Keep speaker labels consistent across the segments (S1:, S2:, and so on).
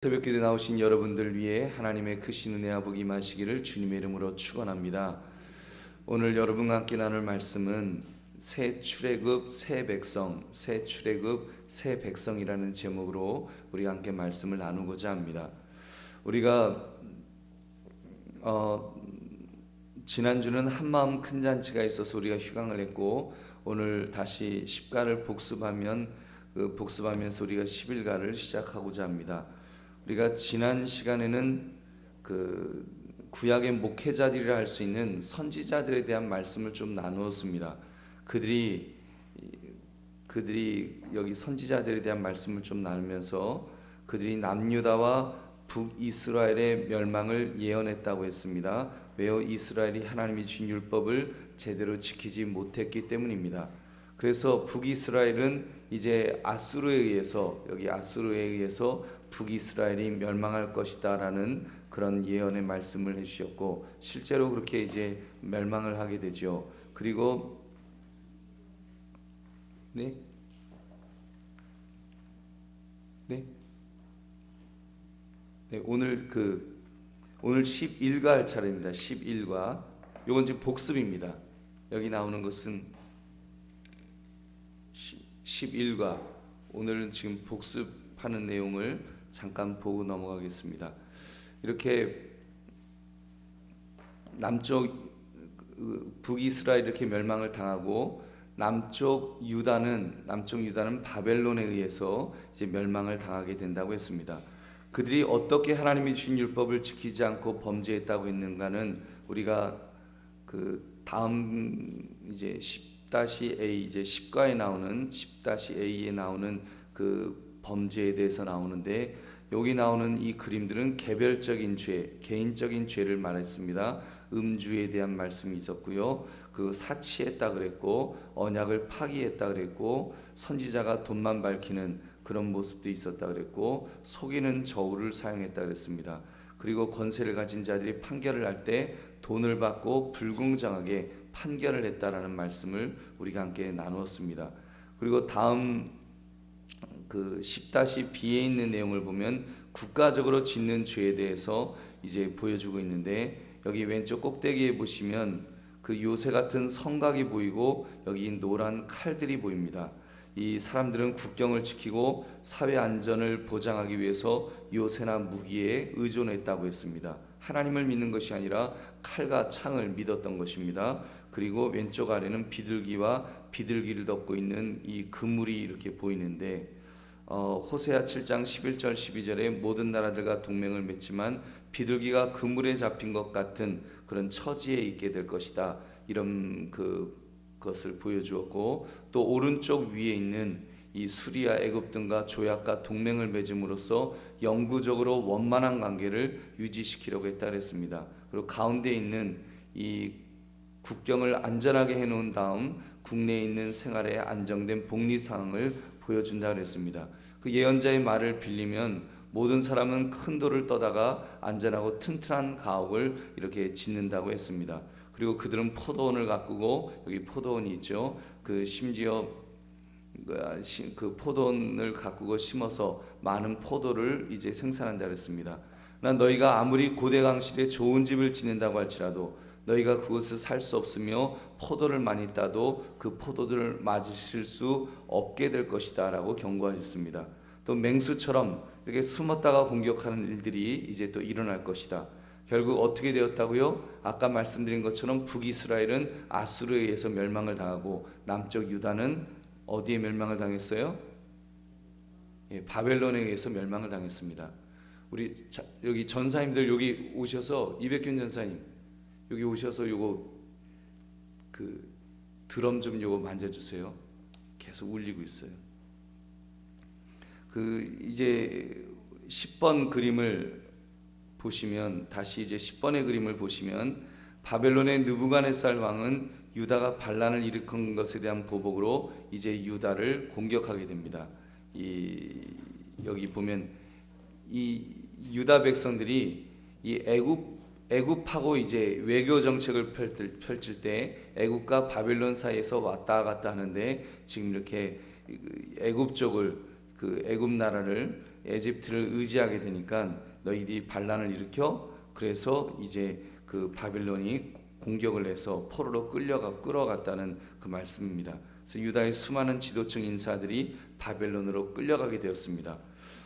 S1: 새벽기도에 나오신 여러분들 위해 하나님의 크신 은혜와 복이 임하시기를 주님의 이름으로 축원합니다. 오늘 여러분과 함께 나눌 말씀은 새 출애굽 새 백성, 새 출애굽 새 백성이라는 제목으로 우리가 함께 말씀을 나누고자 합니다. 우리가 지난주는 한마음 큰 잔치가 있어서 우리가 휴강을 했고, 오늘 다시 십가를 복습하면서 우리가 10일가를 시작하고자 합니다. 우리가 지난 시간에는 그 구약의 목회자들이라 할 수 있는 선지자들에 대한 말씀을 좀 나누었습니다. 그들이 여기 선지자들에 대한 말씀을 좀 나누면서 그들이 남유다와 북이스라엘의 멸망을 예언했다고 했습니다. 왜요? 이스라엘이 하나님이 주신 율법을 제대로 지키지 못했기 때문입니다. 그래서 북이스라엘은 이제 아수르에 의해서 북이스라엘이 멸망할 것이다라는 그런 예언의 말씀을 해주셨고, 실제로 그렇게 이제 멸망을 하게 되죠. 그리고 오늘 11가 할 차례입니다. 11과 이건 지금 복습입니다. 여기 나오는 것은 11과 오늘은 지금 복습하는 내용을 잠깐 보고 넘어가겠습니다. 이렇게 북이스라엘 이렇게 멸망을 당하고 남쪽 유다는 바벨론에 의해서 이제 멸망을 당하게 된다고 했습니다. 그들이 어떻게 하나님이 주신 율법을 지키지 않고 범죄했다고 했는가는 우리가 그 다음 이제 10-A 이제 10가에 나오는 10-A에 나오는 그 범죄에 대해서 나오는데, 여기 나오는 이 그림들은 개별적인 죄, 개인적인 죄를 말했습니다. 음주에 대한 말씀이 있었고요. 그 사치했다 그랬고, 언약을 파기했다 그랬고, 선지자가 돈만 밝히는 그런 모습도 있었다 그랬고, 속이는 저울을 사용했다 그랬습니다. 그리고 권세를 가진 자들이 판결을 할 때 돈을 받고 불공정하게 판결을 했다라는 말씀을 우리가 함께 나누었습니다. 그리고 다음 그 10-B에 있는 내용을 보면 국가적으로 짓는 죄에 대해서 이제 보여주고 있는데, 여기 왼쪽 꼭대기에 보시면 그 요새 같은 성곽이 보이고 여기 노란 칼들이 보입니다. 이 사람들은 국경을 지키고 사회 안전을 보장하기 위해서 요새나 무기에 의존했다고 했습니다. 하나님을 믿는 것이 아니라 칼과 창을 믿었던 것입니다. 그리고 왼쪽 아래는 비둘기와 비둘기를 덮고 있는 이 그물이 이렇게 보이는데, 호세아 7장 11절 12절에 모든 나라들과 동맹을 맺지만 비둘기가 그물에 잡힌 것 같은 그런 처지에 있게 될 것이다, 이런 그것을 보여주었고, 또 오른쪽 위에 있는 이 수리아 애굽 등과 조약과 동맹을 맺음으로써 영구적으로 원만한 관계를 유지시키려고 했다 그랬습니다. 그리고 가운데 있는 이 국경을 안전하게 해놓은 다음 국내에 있는 생활의 안정된 복리 상황을 보여준다 그랬습니다. 그 예언자의 말을 빌리면 모든 사람은 큰 돌을 떠다가 안전하고 튼튼한 가옥을 이렇게 짓는다고 했습니다. 그리고 그들은 포도원을 가꾸고, 여기 포도원이 있죠. 그 심지어 그 포도원을 가꾸고 심어서 많은 포도를 이제 생산한다 그랬습니다. 난 너희가 아무리 고대강실에 좋은 집을 짓는다고 할지라도 너희가 그곳을 살 수 없으며 포도를 많이 따도 그 포도들을 맞으실 수 없게 될 것이다 라고 경고하셨습니다. 또 맹수처럼 이렇게 숨었다가 공격하는 일들이 이제 또 일어날 것이다. 결국 어떻게 되었다고요? 아까 말씀드린 것처럼 북이스라엘은 아수르에 의해서 멸망을 당하고 남쪽 유다는 어디에 멸망을 당했어요? 바벨론에 의해서 멸망을 당했습니다. 우리 여기 전사님들 여기 오셔서, 이백균 전사님 여기 오셔서 요거 그 드럼 좀 요거 만져주세요. 계속 울리고 있어요. 그 이제 10번 그림을 보시면, 다시 이제 10번의 그림을 보시면, 바벨론의 느부갓네살 왕은 유다가 반란을 일으킨 것에 대한 보복으로 이제 유다를 공격하게 됩니다. 여기 보면 이 유다 백성들이 이 애굽하고 이제 외교 정책을 펼칠 때 애굽과 바벨론 사이에서 왔다 갔다 하는데, 지금 이렇게 애굽 쪽을, 그 애굽 나라를 에집트를 의지하게 되니까 너희들이 반란을 일으켜 그래서 이제 그 바벨론이 공격을 해서 포로로 끌어갔다는 그 말씀입니다. 그래서 유다의 수많은 지도층 인사들이 바벨론으로 끌려가게 되었습니다.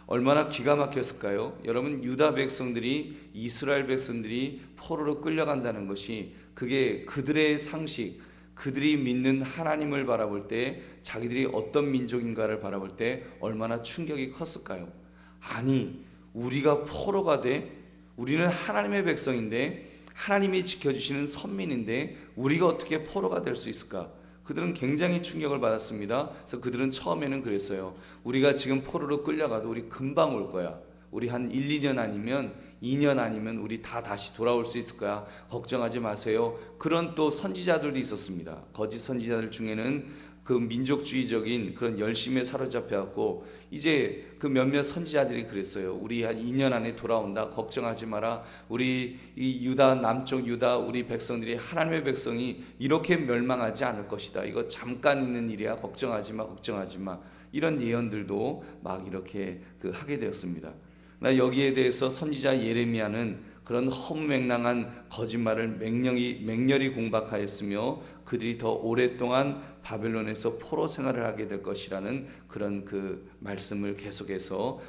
S1: 얼마나 기가 막혔을까요? 여러분, 유다 백성들이 이스라엘 백성들이 포로로 끌려간다는 것이 그게 그들의 상식, 그들이 믿는 하나님을 바라볼 때 자기들이 어떤 민족인가를 바라볼 때 얼마나 충격이 컸을까요? 아니, 우리가 포로가 돼? 우리는 하나님의 백성인데 하나님이 지켜주시는 선민인데 우리가 어떻게 포로가 될 수 있을까? 그들은 굉장히 충격을 받았습니다. 그래서 그들은 처음에는 그랬어요. 우리가 지금 포로로 끌려가도 우리 금방 올 거야. 우리 한 1, 2년 아니면 2년 아니면 우리 다 다시 돌아올 수 있을 거야. 걱정하지 마세요. 그런 또 선지자들도 있었습니다. 거짓 선지자들 중에는 그 민족주의적인 그런 열심에 사로잡혀갖고 이제 그 몇몇 선지자들이 그랬어요. 우리 한 2년 안에 돌아온다. 걱정하지 마라. 우리 이 유다, 남쪽 유다 우리 백성들이 하나님의 백성이 이렇게 멸망하지 않을 것이다. 이거 잠깐 있는 일이야. 걱정하지 마. 걱정하지 마. 이런 예언들도 막 이렇게 하게 되었습니다. 나 여기에 대해서 선지자 예레미야는 그런 헛맹랑한 거짓말을 맹렬히 공박하였으며 그들이 더 오랫동안 바벨론에서 포로 생활을 하게 될 것이라는 그런 그 말씀을 계속해서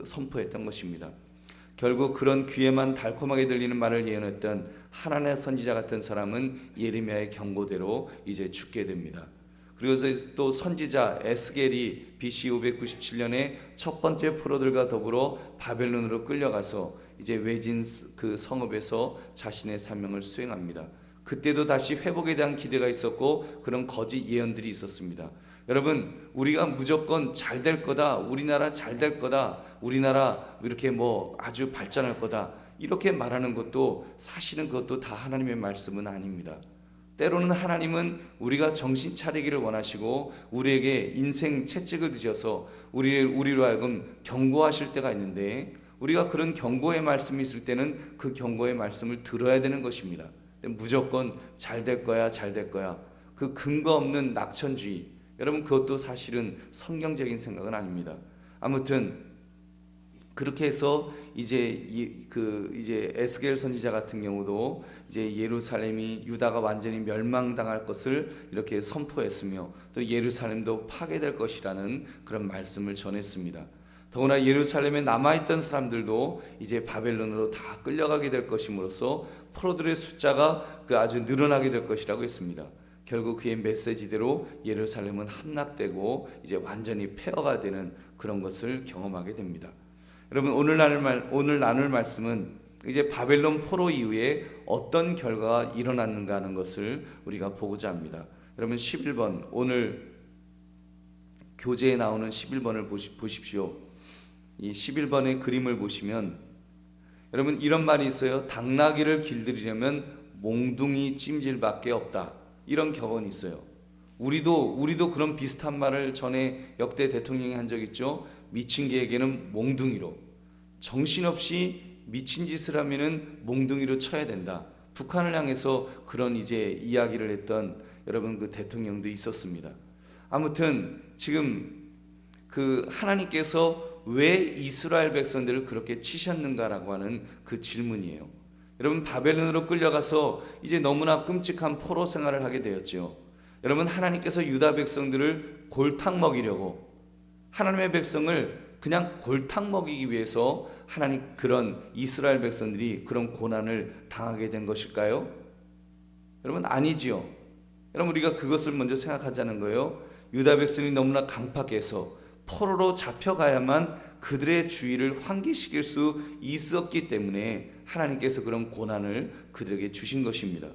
S1: 선포했던 것입니다. 결국 그런 귀에만 달콤하게 들리는 말을 예언했던 하나님의 선지자 같은 사람은 예레미야의 경고대로 이제 죽게 됩니다. 그리고 또 선지자 에스겔이 BC 597년에 첫 번째 포로들과 더불어 바벨론으로 끌려가서 이제 외진 그 성읍에서 자신의 사명을 수행합니다. 그때도 다시 회복에 대한 기대가 있었고 그런 거짓 예언들이 있었습니다. 여러분, 우리가 무조건 잘 될 거다, 우리나라 잘 될 거다, 우리나라 이렇게 뭐 아주 발전할 거다 이렇게 말하는 것도 사실은 그것도 다 하나님의 말씀은 아닙니다. 때로는 하나님은 우리가 정신 차리기를 원하시고 우리에게 인생 채찍을 드셔서 우리로 하여금 경고하실 때가 있는데 우리가 그런 경고의 말씀이 있을 때는 그 경고의 말씀을 들어야 되는 것입니다. 무조건 잘 될 거야, 잘 될 거야. 그 근거 없는 낙천주의. 여러분, 그것도 사실은 성경적인 생각은 아닙니다. 아무튼 그렇게 해서 이제 에스겔 선지자 같은 경우도 이제 예루살렘이 유다가 완전히 멸망당할 것을 이렇게 선포했으며 또 예루살렘도 파괴될 것이라는 그런 말씀을 전했습니다. 더구나 예루살렘에 남아있던 사람들도 이제 바벨론으로 다 끌려가게 될 것임으로써 포로들의 숫자가 아주 늘어나게 될 것이라고 했습니다. 결국 그의 메시지대로 예루살렘은 함락되고 이제 완전히 폐허가 되는 그런 것을 경험하게 됩니다. 여러분, 오늘 나눌 말씀은 이제 바벨론 포로 이후에 어떤 결과가 일어났는가 하는 것을 우리가 보고자 합니다. 여러분, 11번 오늘 교재에 나오는 11번을 보십시오. 이 11번의 그림을 보시면 여러분, 이런 말이 있어요. 당나귀를 길들이려면 몽둥이 찜질밖에 없다. 이런 격언이 있어요. 우리도 그런 비슷한 말을 전에 역대 대통령이 한 적 있죠. 미친 개에게는 몽둥이로, 정신없이 미친 짓을 하면은 몽둥이로 쳐야 된다. 북한을 향해서 그런 이제 이야기를 했던 여러분 그 대통령도 있었습니다. 아무튼 지금 하나님께서 왜 이스라엘 백성들을 그렇게 치셨는가라고 하는 그 질문이에요. 여러분, 바벨론으로 끌려가서 이제 너무나 끔찍한 포로 생활을 하게 되었죠. 여러분, 하나님께서 유다 백성들을 골탕 먹이려고, 하나님의 백성을 그냥 골탕 먹이기 위해서 하나님 그런 이스라엘 백성들이 그런 고난을 당하게 된 것일까요? 여러분, 아니지요. 여러분, 우리가 그것을 먼저 생각하자는 거예요. 유다 백성이 너무나 강팍해서 포로로 잡혀가야만 그들의 주의를 환기시킬 수 있었기 때문에 하나님께서 그런 고난을 그들에게 주신 것입니다.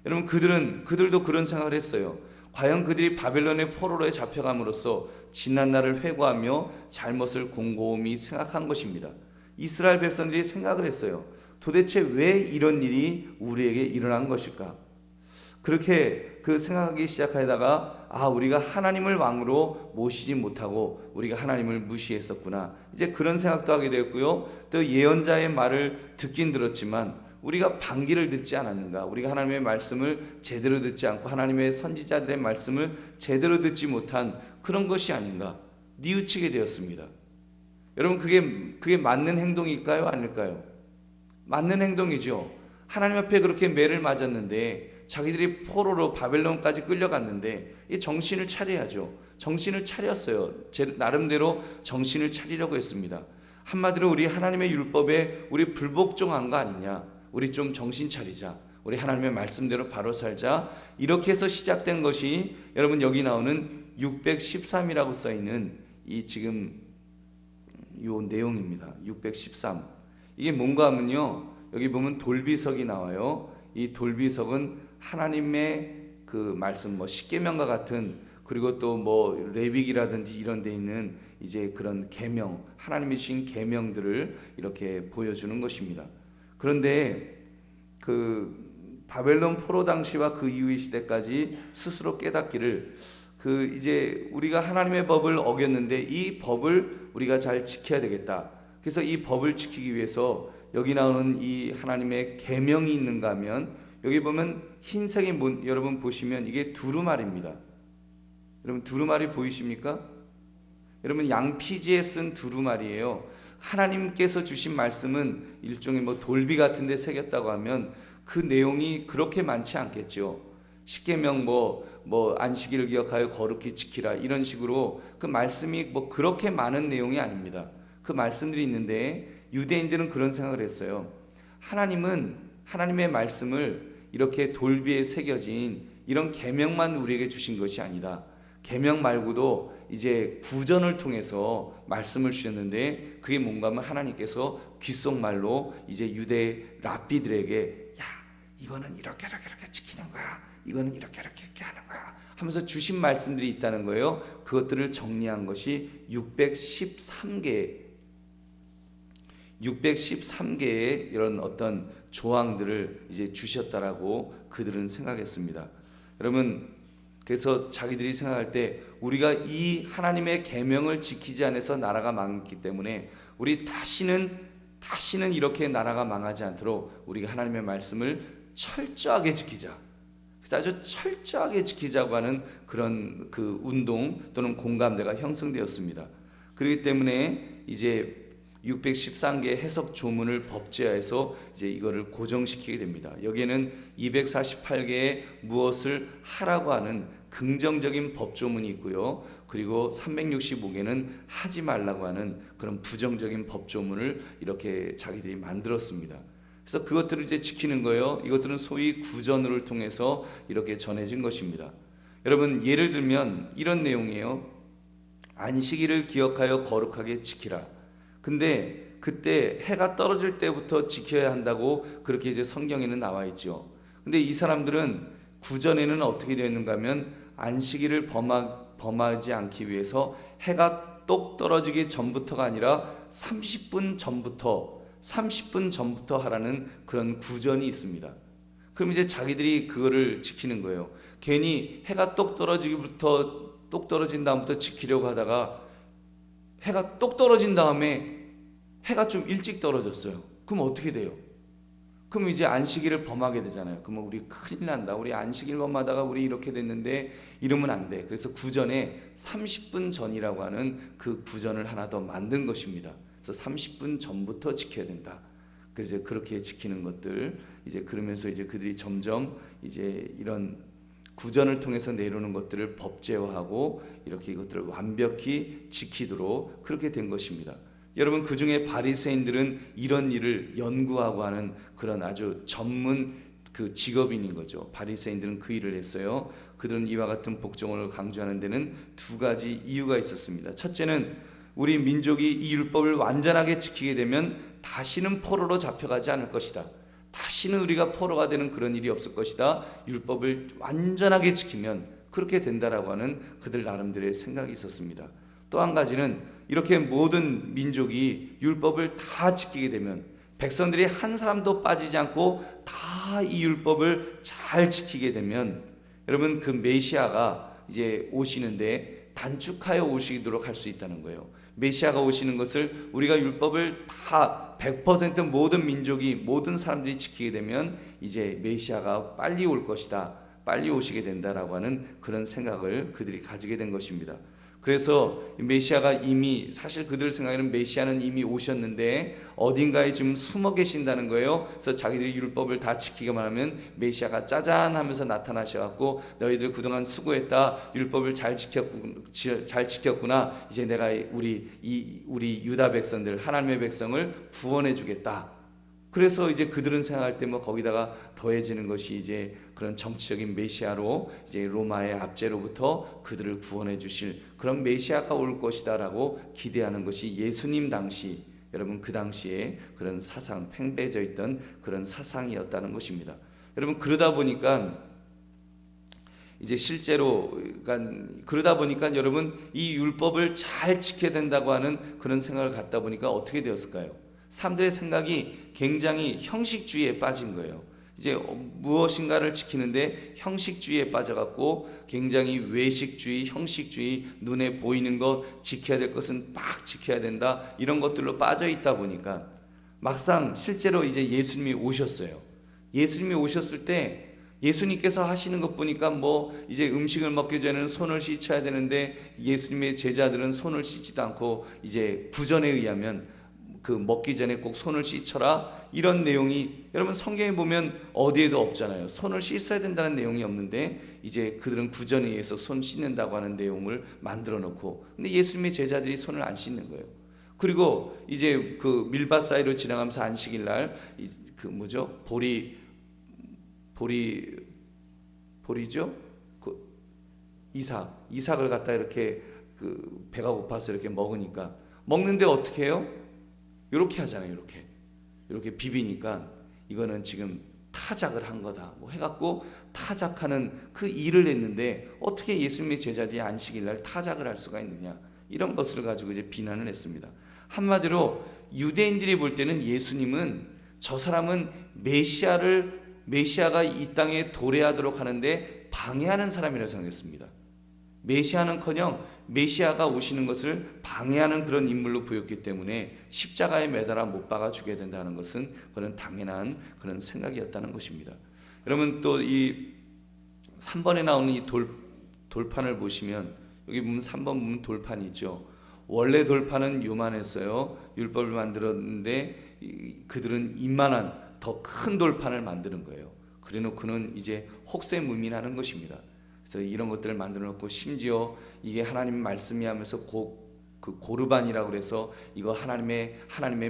S1: 여러분, 그들도 그런 생각을 했어요. 과연 그들이 바벨론의 포로로에 잡혀감으로써 지난 날을 회고하며 잘못을 곰곰이 생각한 것입니다. 이스라엘 백성들이 생각을 했어요. 도대체 왜 이런 일이 우리에게 일어난 것일까? 그렇게 생각하기 시작하다가 우리가 하나님을 왕으로 모시지 못하고 우리가 하나님을 무시했었구나. 이제 그런 생각도 하게 되었고요. 또 예언자의 말을 듣긴 들었지만 우리가 반기를 듣지 않았는가? 우리가 하나님의 말씀을 제대로 듣지 않고 하나님의 선지자들의 말씀을 제대로 듣지 못한 그런 것이 아닌가? 뉘우치게 되었습니다. 여러분 그게 맞는 행동일까요? 아닐까요? 맞는 행동이죠. 하나님 앞에 그렇게 매를 맞았는데 자기들이 포로로 바벨론까지 끌려갔는데 이 정신을 차려야죠. 정신을 차렸어요. 나름대로 정신을 차리려고 했습니다. 한마디로 우리 하나님의 율법에 우리 불복종한 거 아니냐, 우리 좀 정신 차리자, 우리 하나님의 말씀대로 바로 살자, 이렇게 해서 시작된 것이 여러분 여기 나오는 613이라고 써있는 이 지금 요 내용입니다. 613. 이게 뭔가 하면요, 여기 보면 돌비석이 나와요. 이 돌비석은 하나님의 그 말씀, 뭐 십계명과 같은, 그리고 또 뭐 레위기라든지 이런 데 있는 이제 그런 계명, 하나님이 주신 계명들을 이렇게 보여주는 것입니다. 그런데 그 바벨론 포로 당시와 그 이후의 시대까지 스스로 깨닫기를, 그 이제 우리가 하나님의 법을 어겼는데 이 법을 우리가 잘 지켜야 되겠다. 그래서 이 법을 지키기 위해서 여기 나오는 이 하나님의 계명이 있는가 하면, 여기 보면 흰색의 여러분 보시면 이게 두루마리입니다. 여러분 두루마리 보이십니까? 여러분 양피지에 쓴 두루마리예요. 하나님께서 주신 말씀은 일종의 뭐 돌비 같은 데 새겼다고 하면 그 내용이 그렇게 많지 않겠죠. 십계명 뭐 안식일을 기억하여 거룩히 지키라, 이런 식으로 그 말씀이 뭐 그렇게 많은 내용이 아닙니다. 그 말씀들이 있는데 유대인들은 그런 생각을 했어요. 하나님은 하나님의 말씀을 이렇게 돌비에 새겨진 이런 계명만 우리에게 주신 것이 아니다. 계명 말고도 이제 구전을 통해서 말씀을 주셨는데, 그게 뭔가 하면 하나님께서 귓속말로 이제 유대 랍비들에게, 야, 이거는 이렇게 지키는 거야, 이거는 이렇게 하는 거야 하면서 주신 말씀들이 있다는 거예요. 그것들을 정리한 것이 613개의 이런 어떤 조항들을 이제 주셨다라고 그들은 생각했습니다. 여러분, 그래서 자기들이 생각할 때 우리가 이 하나님의 계명을 지키지 않아서 나라가 망했기 때문에 우리 다시는 이렇게 나라가 망하지 않도록 우리가 하나님의 말씀을 철저하게 지키자. 그래서 아주 철저하게 지키자고 하는 그런 그 운동 또는 공감대가 형성되었습니다. 그렇기 때문에 이제 613개의 해석 조문을 법제화해서 이제 이거를 고정시키게 됩니다. 여기에는 248개의 무엇을 하라고 하는 긍정적인 법조문이 있고요. 그리고 365개는 하지 말라고 하는 그런 부정적인 법조문을 이렇게 자기들이 만들었습니다. 그래서 그것들을 이제 지키는 거예요. 이것들은 소위 구전을 통해서 이렇게 전해진 것입니다. 여러분, 예를 들면 이런 내용이에요. 안식일을 기억하여 거룩하게 지키라. 근데 그때 해가 떨어질 때부터 지켜야 한다고 그렇게 이제 성경에는 나와 있죠. 근데 이 사람들은 구전에는 어떻게 되어 있는가 하면 안식일을 범하지 않기 위해서 해가 똑 떨어지기 전부터가 아니라 30분 전부터 하라는 그런 구전이 있습니다. 그럼 이제 자기들이 그거를 지키는 거예요. 괜히 해가 똑 떨어진 다음부터 지키려고 하다가 해가 똑 떨어진 다음에 해가 좀 일찍 떨어졌어요. 그럼 어떻게 돼요? 그럼 이제 안식일을 범하게 되잖아요. 그러면 우리 큰일 난다. 우리 안식일 범하다가 우리 이렇게 됐는데 이러면 안 돼. 그래서 구전에 30분 전이라고 하는 그 구전을 하나 더 만든 것입니다. 그래서 30분 전부터 지켜야 된다. 그래서 그렇게 지키는 것들, 이제 그러면서 이제 그들이 점점 이제 이런 구전을 통해서 내려오는 것들을 법제화하고 이렇게 이것들을 완벽히 지키도록 그렇게 된 것입니다. 여러분, 그 중에 바리새인들은 이런 일을 연구하고 하는 그런 아주 전문 그 직업인인 거죠. 바리새인들은 그 일을 했어요. 그들은 이와 같은 복종을 강조하는 데는 두 가지 이유가 있었습니다. 첫째는 우리 민족이 이 율법을 완전하게 지키게 되면 다시는 포로로 잡혀가지 않을 것이다. 다시는 우리가 포로가 되는 그런 일이 없을 것이다. 율법을 완전하게 지키면 그렇게 된다라고 하는 그들 나름대로의 생각이 있었습니다. 또 한 가지는 이렇게 모든 민족이 율법을 다 지키게 되면, 백성들이 한 사람도 빠지지 않고 다 이 율법을 잘 지키게 되면, 여러분, 그 메시아가 이제 오시는데 단축하여 오시도록 할 수 있다는 거예요. 메시아가 오시는 것을 우리가 율법을 다 100% 모든 민족이, 모든 사람들이 지키게 되면 이제 메시아가 빨리 올 것이다, 빨리 오시게 된다라고 하는 그런 생각을 그들이 가지게 된 것입니다. 그래서 메시아가 이미, 사실 그들 생각에는 메시아는 이미 오셨는데 어딘가에 지금 숨어 계신다는 거예요. 그래서 자기들이 율법을 다 지키기만 하면 메시아가 짜잔 하면서 나타나셔갖고 너희들 그동안 수고했다, 율법을 잘 지켰구나, 이제 내가 우리 유다 백성들, 하나님의 백성을 구원해 주겠다. 그래서 이제 그들은 생각할 때 뭐 거기다가 더해지는 것이 이제 그런 정치적인 메시아로, 이제 로마의 압제로부터 그들을 구원해 주실 그런 메시아가 올 것이다라고 기대하는 것이 예수님 당시, 여러분 그 당시에 그런 사상, 팽배해져 있던 그런 사상이었다는 것입니다. 여러분 그러다 보니까 이제 실제로, 그러다 보니까 여러분 이 율법을 잘 지켜야 된다고 하는 그런 생각을 갖다 보니까 어떻게 되었을까요? 사람들의 생각이 굉장히 형식주의에 빠진 거예요. 이제 무엇인가를 지키는데 형식주의에 빠져갖고 굉장히 외식주의, 형식주의, 눈에 보이는 것, 지켜야 될 것은 막 지켜야 된다, 이런 것들로 빠져 있다 보니까 막상 실제로 이제 예수님이 오셨어요. 예수님이 오셨을 때 예수님께서 하시는 것 보니까 뭐 이제 음식을 먹기 전에는 손을 씻어야 되는데 예수님의 제자들은 손을 씻지도 않고 이제 구전에 의하면 그 먹기 전에 꼭 손을 씻어라, 이런 내용이 여러분 성경에 보면 어디에도 없잖아요. 손을 씻어야 된다는 내용이 없는데 이제 그들은 구전에 의해서 손 씻는다고 하는 내용을 만들어 놓고, 근데 예수님의 제자들이 손을 안 씻는 거예요. 그리고 이제 그 밀밭 사이로 지나가면서 안식일 날 그 뭐죠? 보리죠? 그 이삭을 갖다 이렇게 그 배가 고파서 이렇게 먹으니까, 먹는데 어떻게 해요? 이렇게 하잖아요. 이렇게 비비니까 이거는 지금 타작을 한 거다 뭐 해갖고 타작하는 그 일을 했는데 어떻게 예수님의 제자들이 안식일 날 타작을 할 수가 있느냐, 이런 것을 가지고 이제 비난을 했습니다. 한마디로 유대인들이 볼 때는 예수님은, 저 사람은 메시아가 이 땅에 도래하도록 하는데 방해하는 사람이라고 생각했습니다. 메시아는커녕 메시아가 오시는 것을 방해하는 그런 인물로 보였기 때문에 십자가에 매달아 못 박아 죽여야 된다는 것은 그런 당연한 그런 생각이었다는 것입니다. 여러분 또 이 3번에 나오는 이 돌판을 보시면, 여기 보면 3번 보면 돌판이 있죠. 원래 돌판은 요만했어요. 율법을 만들었는데 그들은 이만한 더 큰 돌판을 만드는 거예요. 그래놓고는 이제 혹세무민하는 것입니다. 그래서 이런 것들을 만들어 놓고, 심지어 이게 하나님 말씀이 하면서 그 고르반이라고 그래서 이거 하나님의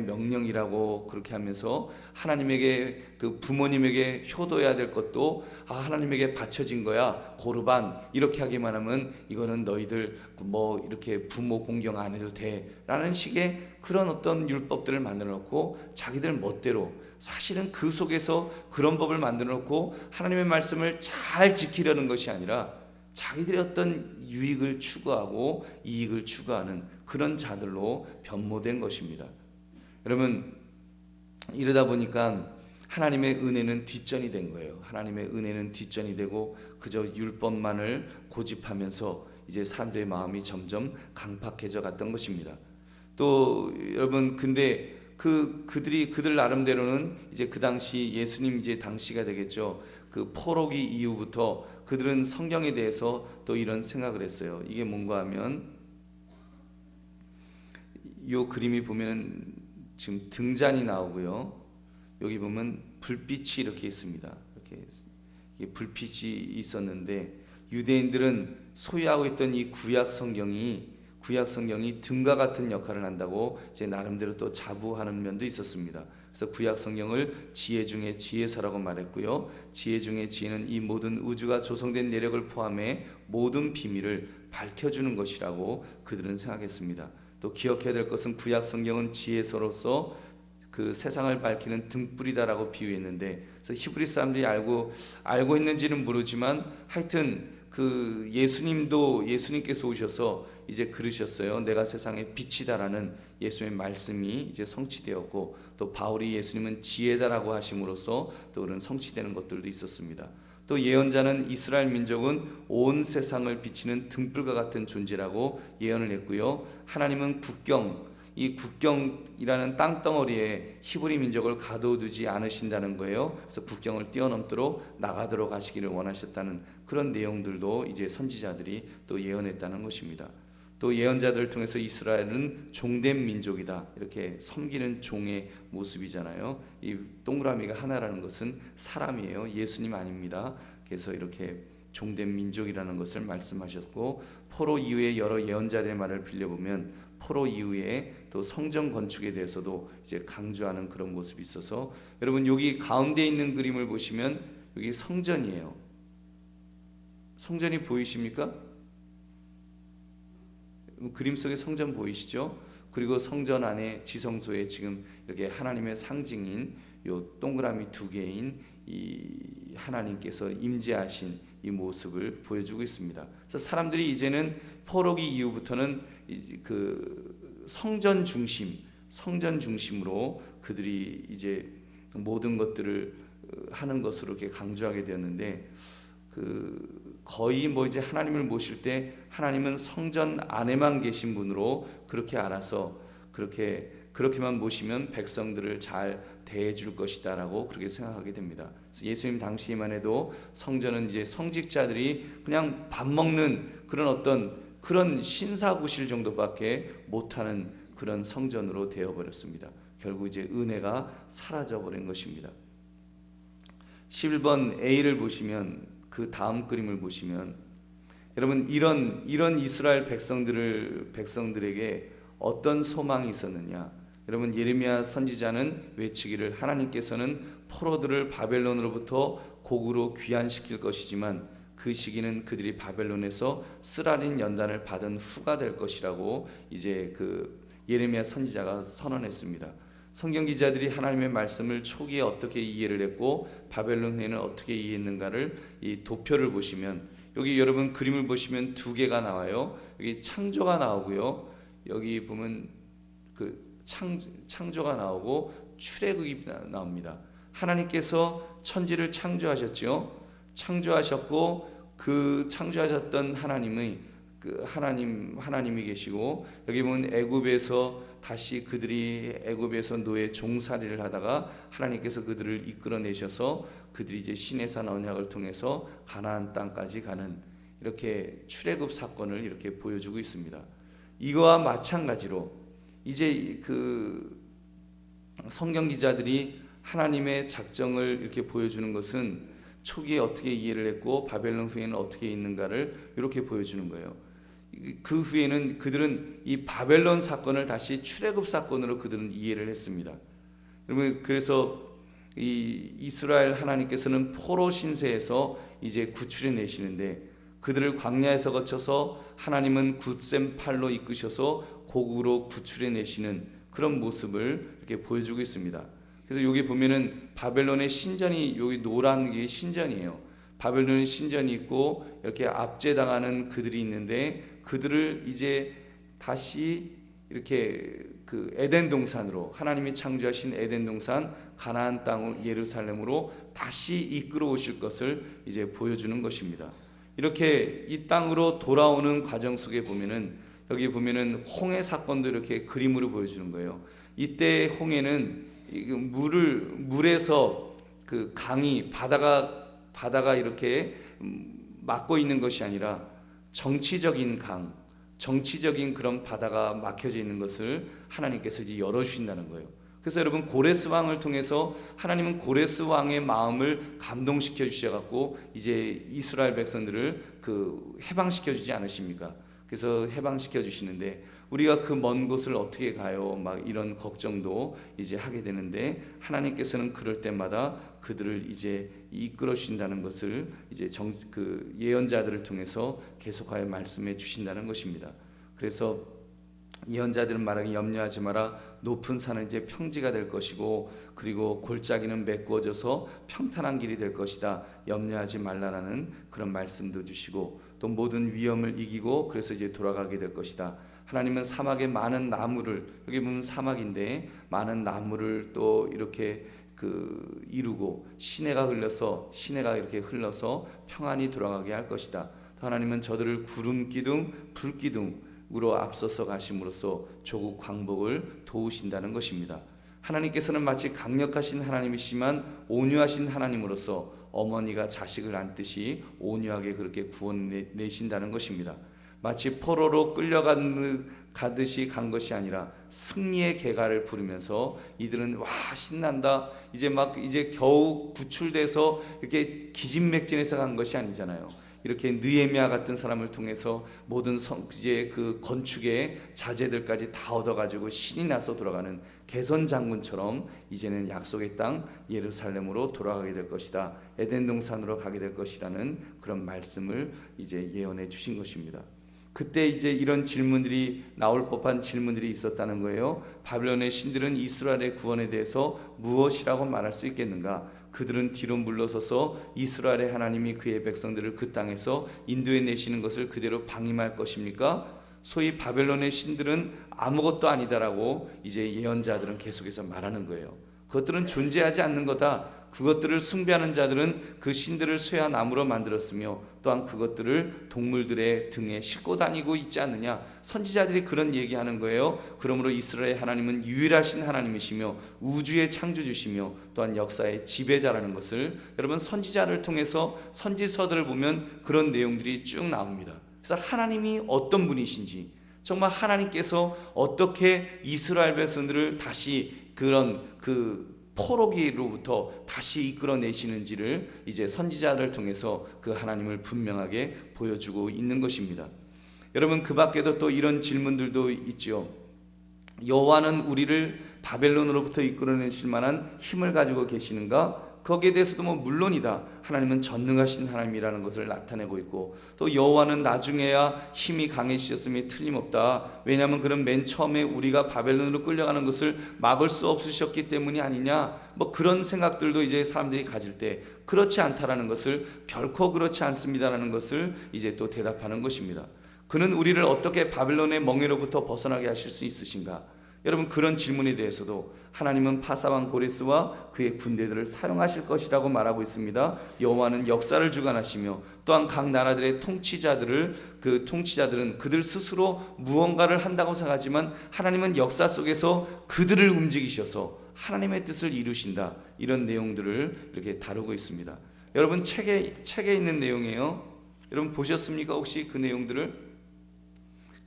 S1: 명령이라고 그렇게 하면서 하나님에게, 그 부모님에게 효도해야 될 것도 하나님에게 바쳐진 거야, 고르반, 이렇게 하기만 하면 이거는 너희들 뭐 이렇게 부모 공경 안 해도 돼라는 식의 그런 어떤 율법들을 만들어 놓고 자기들 멋대로, 사실은 그 속에서 그런 법을 만들어 놓고 하나님의 말씀을 잘 지키려는 것이 아니라 자기들의 어떤 유익을 추구하고 이익을 추구하는 그런 자들로 변모된 것입니다. 여러분 이러다 보니까 하나님의 은혜는 뒷전이 된 거예요. 하나님의 은혜는 뒷전이 되고 그저 율법만을 고집하면서 이제 사람들의 마음이 점점 강팍해져 갔던 것입니다. 또 여러분 근데 그들 나름대로는 이제 그 당시 예수님 이제 당시가 되겠죠. 그 포로기 이후부터 그들은 성경에 대해서 또 이런 생각을 했어요. 이게 뭔가 하면 이 그림이 보면 지금 등잔이 나오고요. 여기 보면 불빛이 이렇게 있습니다. 이렇게 불빛이 있었는데 유대인들은 소유하고 있던 이 구약 성경이 등과 같은 역할을 한다고 이제 나름대로 또 자부하는 면도 있었습니다. 그래서 구약 성경을 지혜 중에 지혜서라고 말했고요. 지혜 중에 지혜는 이 모든 우주가 조성된 내력을 포함해 모든 비밀을 밝혀주는 것이라고 그들은 생각했습니다. 또 기억해야 될 것은 구약 성경은 지혜서로서 그 세상을 밝히는 등불이다라고 비유했는데, 그래서 히브리 사람들이 알고 있는지는 모르지만 하여튼 그 예수님께서 오셔서 이제 그러셨어요. 내가 세상의 빛이다라는 예수님의 말씀이 이제 성취되었고, 또 바울이 예수님은 지혜다라고 하심으로써 또 그런 성취되는 것들도 있었습니다. 또 예언자는 이스라엘 민족은 온 세상을 비치는 등불과 같은 존재라고 예언을 했고요. 하나님은 이 국경이라는 땅덩어리에 히브리 민족을 가둬두지 않으신다는 거예요. 그래서 국경을 뛰어넘도록 나가도록 하시기를 원하셨다는 그런 내용들도 이제 선지자들이 또 예언했다는 것입니다. 또 예언자들을 통해서 이스라엘은 종된 민족이다, 이렇게 섬기는 종의 모습이잖아요. 이 동그라미가 하나라는 것은 사람이에요. 예수님 아닙니다. 그래서 이렇게 종된 민족이라는 것을 말씀하셨고, 포로 이후에 여러 예언자들의 말을 빌려보면 포로 이후에 또 성전 건축에 대해서도 이제 강조하는 그런 모습이 있어서, 여러분 여기 가운데 있는 그림을 보시면 여기 성전이에요. 성전이 보이십니까? 그림 속에 성전 보이시죠? 그리고 성전 안에 지성소에 지금 이렇게 하나님의 상징인 요 동그라미 두 개인 이 하나님께서 임재하신 이 모습을 보여주고 있습니다. 그래서 사람들이 이제는 포로기 이후부터는 그 성전 중심으로 그들이 이제 모든 것들을 하는 것으로 이렇게 강조하게 되었는데, 거의 뭐 이제 하나님을 모실 때 하나님은 성전 안에만 계신 분으로 그렇게 알아서 그렇게만 모시면 백성들을 잘 대해줄 것이다라고 그렇게 생각하게 됩니다. 그래서 예수님 당시에만 해도 성전은 이제 성직자들이 그냥 밥 먹는 그런 신사구실 정도밖에 못하는 그런 성전으로 되어버렸습니다. 결국 이제 은혜가 사라져버린 것입니다. 11번 A를 보시면, 그 다음 그림을 보시면, 여러분 이런 이스라엘 백성들에게 어떤 소망이 있었느냐? 여러분 예레미야 선지자는 외치기를, 하나님께서는 포로들을 바벨론으로부터 곡으로 귀환시킬 것이지만 그 시기는 그들이 바벨론에서 쓰라린 연단을 받은 후가 될 것이라고 이제 그 예레미야 선지자가 선언했습니다. 성경 기자들이 하나님의 말씀을 초기에 어떻게 이해를 했고 바벨론 후에는 어떻게 이해했는가를 이 도표를 보시면, 여기 여러분 그림을 보시면 두 개가 나와요. 여기 창조가 나오고요, 여기 보면 그 창조가 나오고 출애굽이 나옵니다. 하나님께서 천지를 창조하셨죠. 창조하셨고 그 창조하셨던 하나님이 계시고, 여기 보면 애굽에서 다시 그들이 애굽에서 노예 종살이를 하다가 하나님께서 그들을 이끌어내셔서 그들이 이제 시내산 언약을 통해서 가나안 땅까지 가는 이렇게 출애굽 사건을 이렇게 보여주고 있습니다. 이거와 마찬가지로 이제 그 성경 기자들이 하나님의 작정을 이렇게 보여주는 것은 초기에 어떻게 이해를 했고 바벨론 후에는 어떻게 있는가를 이렇게 보여주는 거예요. 그 후에는 그들은 이 바벨론 사건을 다시 출애굽 사건으로 그들은 이해를 했습니다. 여러분, 그래서 이 이스라엘 하나님께서는 포로 신세에서 이제 구출해 내시는데, 그들을 광야에서 거쳐서 하나님은 굳센 팔로 이끄셔서 곡으로 구출해 내시는 그런 모습을 이렇게 보여주고 있습니다. 그래서 여기 보면은 바벨론의 신전이, 여기 노란 게 신전이에요. 바벨론의 신전이 있고 이렇게 압제당하는 그들이 있는데, 그들을 이제 다시 이렇게 그 에덴 동산으로, 하나님이 창조하신 에덴 동산 가나안 땅 예루살렘으로 다시 이끌어 오실 것을 이제 보여주는 것입니다. 이렇게 이 땅으로 돌아오는 과정 속에 보면은, 여기 보면은 홍해 사건도 이렇게 그림으로 보여주는 거예요. 이때 홍해는 물에서 그 강이 바다가 이렇게 막고 있는 것이 아니라 정치적인 그런 바다가 막혀져 있는 것을 하나님께서 이제 열어주신다는 거예요. 그래서 여러분 고레스 왕을 통해서 하나님은 고레스 왕의 마음을 감동시켜 주셔갖고 이제 이스라엘 백성들을 그 해방시켜 주지 않으십니까? 그래서 해방시켜 주시는데, 우리가 그 먼 곳을 어떻게 가요? 막 이런 걱정도 이제 하게 되는데, 하나님께서는 그럴 때마다 그들을 이제 이끌어 주신다는 것을 이제 그 예언자들을 통해서 계속하여 말씀해 주신다는 것입니다. 그래서 예언자들은 말하기, 염려하지 마라. 높은 산은 이제 평지가 될 것이고, 그리고 골짜기는 메꾸어져서 평탄한 길이 될 것이다. 염려하지 말라라는 그런 말씀도 주시고, 또 모든 위험을 이기고 그래서 이제 돌아가게 될 것이다. 하나님은 사막에 많은 나무를, 여기 보면 사막인데 많은 나무를 또 이렇게 이루고 시내가 이렇게 흘러서 평안히 돌아가게 할 것이다. 하나님은 저들을 구름 기둥, 불 기둥으로 앞서서 가심으로써 조국 광복을 도우신다는 것입니다. 하나님께서는 마치 강력하신 하나님이시지만 온유하신 하나님으로서 어머니가 자식을 안듯이 온유하게 그렇게 구원내신다는 것입니다. 마치 포로로 끌려가듯이 간 것이 아니라 승리의 개가를 부르면서 이들은 와 신난다, 이제 겨우 구출돼서 이렇게 기진맥진해서 간 것이 아니잖아요. 이렇게 느헤미야 같은 사람을 통해서 모든 이제 그 건축의 자재들까지 다 얻어가지고 신이 나서 돌아가는 개선 장군처럼 이제는 약속의 땅 예루살렘으로 돌아가게 될 것이다, 에덴 동산으로 가게 될 것이라는 그런 말씀을 이제 예언해 주신 것입니다. 그때 이제 이런 질문들이 나올 법한 질문들이 있었다는 거예요. 바벨론의 신들은 이스라엘의 구원에 대해서 무엇이라고 말할 수 있겠는가? 그들은 뒤로 물러서서 이스라엘의 하나님이 그의 백성들을 그 땅에서 인도해 내시는 것을 그대로 방임할 것입니까? 소위 바벨론의 신들은 아무것도 아니다라고 이제 예언자들은 계속해서 말하는 거예요. 그것들은 존재하지 않는 거다. 그것들을 숭배하는 자들은 그 신들을 쇠와 나무로 만들었으며 또한 그것들을 동물들의 등에 싣고 다니고 있지 않느냐. 선지자들이 그런 얘기하는 거예요. 그러므로 이스라엘의 하나님은 유일하신 하나님이시며 우주의 창조주시며 또한 역사의 지배자라는 것을, 여러분 선지자를 통해서 선지서들을 보면 그런 내용들이 쭉 나옵니다. 그래서 하나님이 어떤 분이신지, 정말 하나님께서 어떻게 이스라엘 백성들을 다시 그런 포로기로부터 다시 이끌어내시는지를 이제 선지자를 통해서 그 하나님을 분명하게 보여주고 있는 것입니다. 여러분 그 밖에도 또 이런 질문들도 있죠. 여호와는 우리를 바벨론으로부터 이끌어내실 만한 힘을 가지고 계시는가? 거기에 대해서도 물론이다. 하나님은 전능하신 하나님이라는 것을 나타내고 있고, 또 여호와는 나중에야 힘이 강해지셨음이 틀림없다. 왜냐하면 그런 맨 처음에 우리가 바벨론으로 끌려가는 것을 막을 수 없으셨기 때문이 아니냐, 그런 생각들도 이제 사람들이 가질 때 그렇지 않다라는 것을, 결코 그렇지 않습니다라는 것을 이제 또 대답하는 것입니다. 그는 우리를 어떻게 바벨론의 멍에로부터 벗어나게 하실 수 있으신가? 여러분 그런 질문에 대해서도 하나님은 파사왕 고레스와 그의 군대들을 사용하실 것이라고 말하고 있습니다. 여호와는 역사를 주관하시며 또한 각 나라들의 통치자들은 그들 스스로 무언가를 한다고 생각하지만 하나님은 역사 속에서 그들을 움직이셔서 하나님의 뜻을 이루신다. 이런 내용들을 이렇게 다루고 있습니다. 여러분 책에 있는 내용이에요. 여러분 보셨습니까? 혹시 그 내용들을?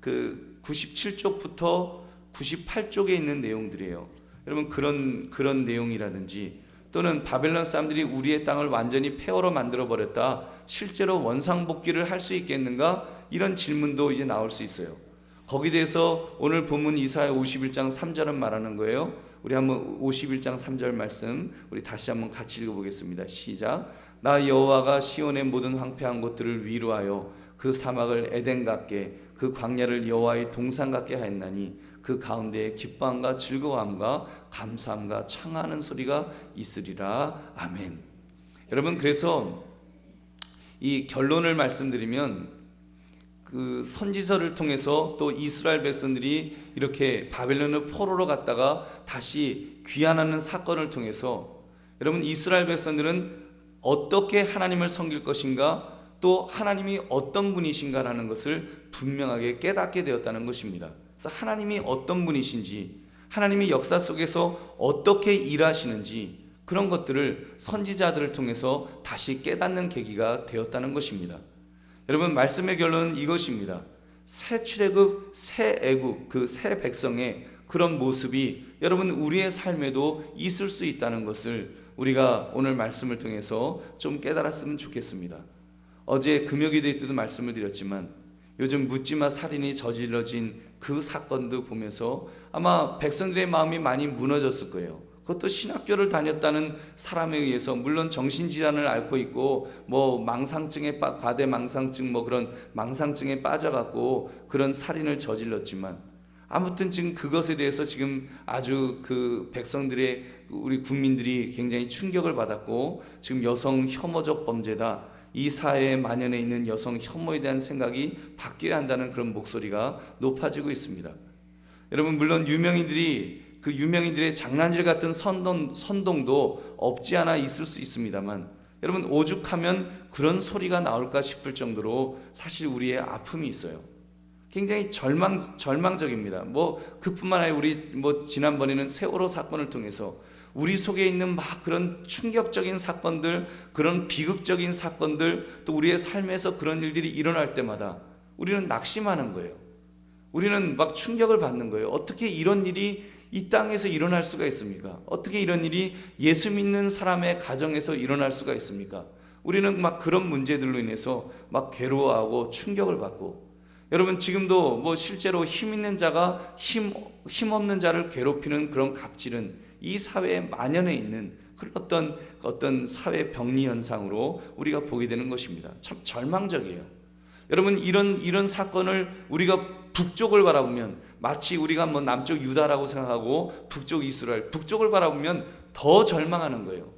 S1: 그 97쪽부터 98쪽에 있는 내용들이에요. 여러분 그런 내용이라든지, 또는 바벨론 사람들이 우리의 땅을 완전히 폐허로 만들어 버렸다, 실제로 원상복귀를 할 수 있겠는가? 이런 질문도 이제 나올 수 있어요. 거기에 대해서 오늘 본문 이사야 51장 3절은 말하는 거예요. 우리 한번 51장 3절 말씀 우리 다시 한번 같이 읽어보겠습니다. 시작. 나 여호와가 시온의 모든 황폐한 곳들을 위로하여 그 사막을 에덴 같게 그 광야를 여호와의 동산 같게 하였나니 그 가운데에 기뻐함과 즐거움과 감사함과 창하는 소리가 있으리라. 아멘. 여러분 그래서 이 결론을 말씀드리면, 그 선지서를 통해서 또 이스라엘 백성들이 이렇게 바벨론을 포로로 갔다가 다시 귀환하는 사건을 통해서 여러분 이스라엘 백성들은 어떻게 하나님을 섬길 것인가, 또 하나님이 어떤 분이신가라는 것을 분명하게 깨닫게 되었다는 것입니다. 그래서 하나님이 어떤 분이신지, 하나님이 역사 속에서 어떻게 일하시는지, 그런 것들을 선지자들을 통해서 다시 깨닫는 계기가 되었다는 것입니다. 여러분 말씀의 결론은 이것입니다. 새 출애굽, 새 애굽, 그 새 백성의 그런 모습이 여러분 우리의 삶에도 있을 수 있다는 것을 우리가 오늘 말씀을 통해서 좀 깨달았으면 좋겠습니다. 어제 금요기도에 때도 말씀을 드렸지만 요즘 묻지마 살인이 저질러진 그 사건도 보면서 아마 백성들의 마음이 많이 무너졌을 거예요. 그것도 신학교를 다녔다는 사람에 의해서, 물론 정신질환을 앓고 있고 망상증에 과대 망상증 그런 망상증에 빠져갖고 그런 살인을 저질렀지만, 아무튼 지금 그것에 대해서 지금 아주 그 백성들의, 우리 국민들이 굉장히 충격을 받았고, 지금 여성 혐오적 범죄다, 이 사회에 만연해 있는 여성 혐오에 대한 생각이 바뀌어야 한다는 그런 목소리가 높아지고 있습니다. 여러분 물론 유명인들의 장난질 같은 선동도 없지 않아 있을 수 있습니다만, 여러분 오죽하면 그런 소리가 나올까 싶을 정도로 사실 우리의 아픔이 있어요. 굉장히 절망적입니다. 그뿐만 아니라 우리 지난번에는 세월호 사건을 통해서 우리 속에 있는 그런 충격적인 사건들, 그런 비극적인 사건들, 또 우리의 삶에서 그런 일들이 일어날 때마다 우리는 낙심하는 거예요. 우리는 막 충격을 받는 거예요. 어떻게 이런 일이 이 땅에서 일어날 수가 있습니까? 어떻게 이런 일이 예수 믿는 사람의 가정에서 일어날 수가 있습니까? 우리는 막 그런 문제들로 인해서 막 괴로워하고 충격을 받고, 여러분 지금도 뭐 실제로 힘 있는 자가 힘 없는 자를 괴롭히는 그런 갑질은 이 사회에 만연해 있는 그런 어떤 사회 병리 현상으로 우리가 보게 되는 것입니다. 참 절망적이에요. 여러분 이런 사건을 우리가 북쪽을 바라보면 마치 우리가 뭐 남쪽 유다라고 생각하고 북쪽 이스라엘, 북쪽을 바라보면 더 절망하는 거예요.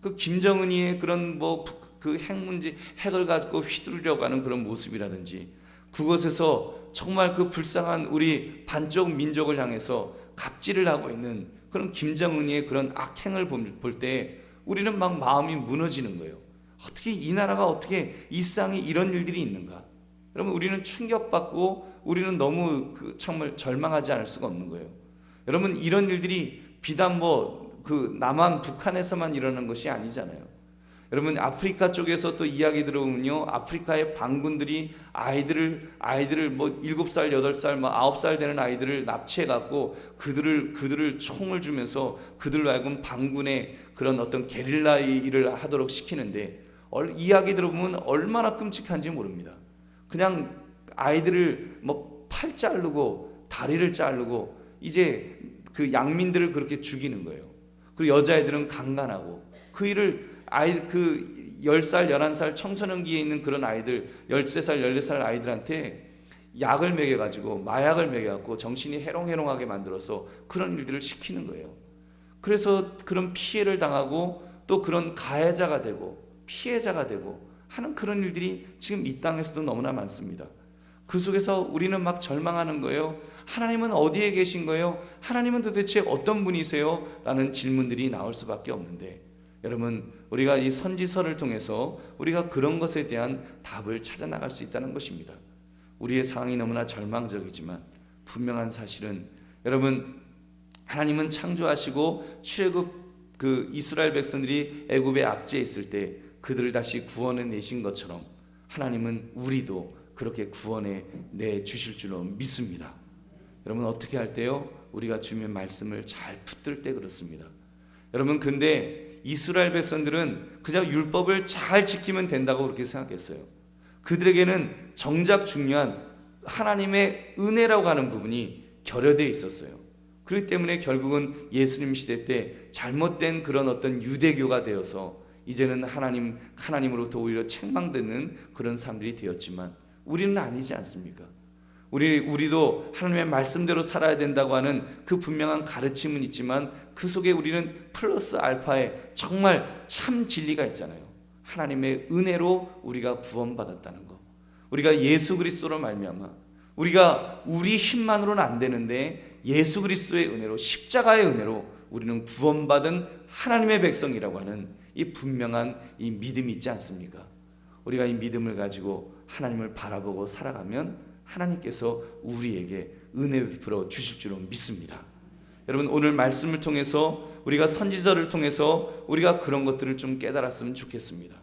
S1: 그 김정은이의 그런 뭐 그 핵 문제, 핵을 가지고 휘두르려고 하는 그런 모습이라든지, 그곳에서 정말 그 불쌍한 우리 반쪽 민족을 향해서 갑질을 하고 있는 그런 김정은이의 그런 악행을 볼 때 우리는 막 마음이 무너지는 거예요. 어떻게 이 나라가, 어떻게 이 땅에 이런 일들이 있는가? 여러분 우리는 충격받고 우리는 너무 정말 절망하지 않을 수가 없는 거예요. 여러분 이런 일들이 비단 뭐 그 남한 북한에서만 일어나는 것이 아니잖아요. 여러분 아프리카 쪽에서 또 이야기 들어보면요, 아프리카의 반군들이 아이들을 뭐 7살, 8살, 뭐 9살 되는 아이들을 납치해 갖고 그들을 총을 주면서 그들로 하여금 반군의 그런 어떤 게릴라 일을 하도록 시키는데, 이야기 들어보면 얼마나 끔찍한지 모릅니다. 그냥 아이들을 뭐 팔 자르고 다리를 자르고 이제 그 양민들을 그렇게 죽이는 거예요. 그리고 여자애들은 강간하고, 그 일을 그 10살, 11살 청소년기에 있는 그런 아이들, 13살, 14살 아이들한테 약을 먹여가지고, 마약을 먹여갖고 정신이 해롱해롱하게 만들어서 그런 일들을 시키는 거예요. 그래서 그런 피해를 당하고 또 그런 가해자가 되고 피해자가 되고 하는 그런 일들이 지금 이 땅에서도 너무나 많습니다. 그 속에서 우리는 막 절망하는 거예요. 하나님은 어디에 계신 거예요? 하나님은 도대체 어떤 분이세요? 라는 질문들이 나올 수밖에 없는데, 여러분 우리가 이 선지서를 통해서 우리가 그런 것에 대한 답을 찾아 나갈 수 있다는 것입니다. 우리의 상황이 너무나 절망적이지만 분명한 사실은, 여러분 하나님은 창조하시고 출애굽 그 이스라엘 백성들이 애굽의 압제에 있을 때 그들을 다시 구원해 내신 것처럼 하나님은 우리도 그렇게 구원해 내 주실 줄로 믿습니다. 여러분 어떻게 할 때요? 우리가 주님의 말씀을 잘 붙들 때 그렇습니다. 여러분 근데 이스라엘 백성들은 그저 율법을 잘 지키면 된다고 그렇게 생각했어요. 그들에게는 정작 중요한 하나님의 은혜라고 하는 부분이 결여되어 있었어요. 그렇기 때문에 결국은 예수님 시대 때 잘못된 그런 어떤 유대교가 되어서 이제는 하나님으로부터 오히려 책망되는 그런 사람들이 되었지만, 우리는 아니지 않습니까? 우리도 하나님의 말씀대로 살아야 된다고 하는 그 분명한 가르침은 있지만, 그 속에 우리는 플러스 알파의 정말 참 진리가 있잖아요. 하나님의 은혜로 우리가 구원받았다는 것, 우리가 예수 그리스도로 말미암아, 우리가 우리 힘만으로는 안 되는데 예수 그리스도의 은혜로, 십자가의 은혜로 우리는 구원받은 하나님의 백성이라고 하는 이 분명한 이 믿음이 있지 않습니까? 우리가 이 믿음을 가지고 하나님을 바라보고 살아가면 하나님께서 우리에게 은혜 베풀어 주실 줄로 믿습니다. 여러분 오늘 말씀을 통해서, 우리가 선지서를 통해서 우리가 그런 것들을 좀 깨달았으면 좋겠습니다.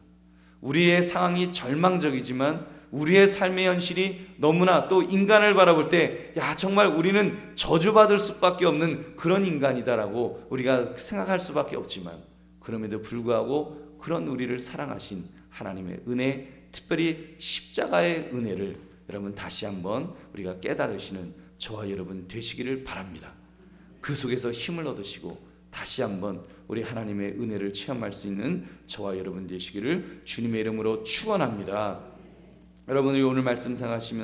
S1: 우리의 상황이 절망적이지만 우리의 삶의 현실이 너무나, 또 인간을 바라볼 때 정말 우리는 저주받을 수밖에 없는 그런 인간이다라고 우리가 생각할 수밖에 없지만, 그럼에도 불구하고 그런 우리를 사랑하신 하나님의 은혜, 특별히 십자가의 은혜를 여러분 다시 한번 우리가 깨달으시는 저와 여러분 되시기를 바랍니다. 그 속에서 힘을 얻으시고 다시 한번 우리 하나님의 은혜를 체험할 수 있는 저와 여러분 되시기를 주님의 이름으로 축원합니다. 여러분이 오늘 말씀 생각하시면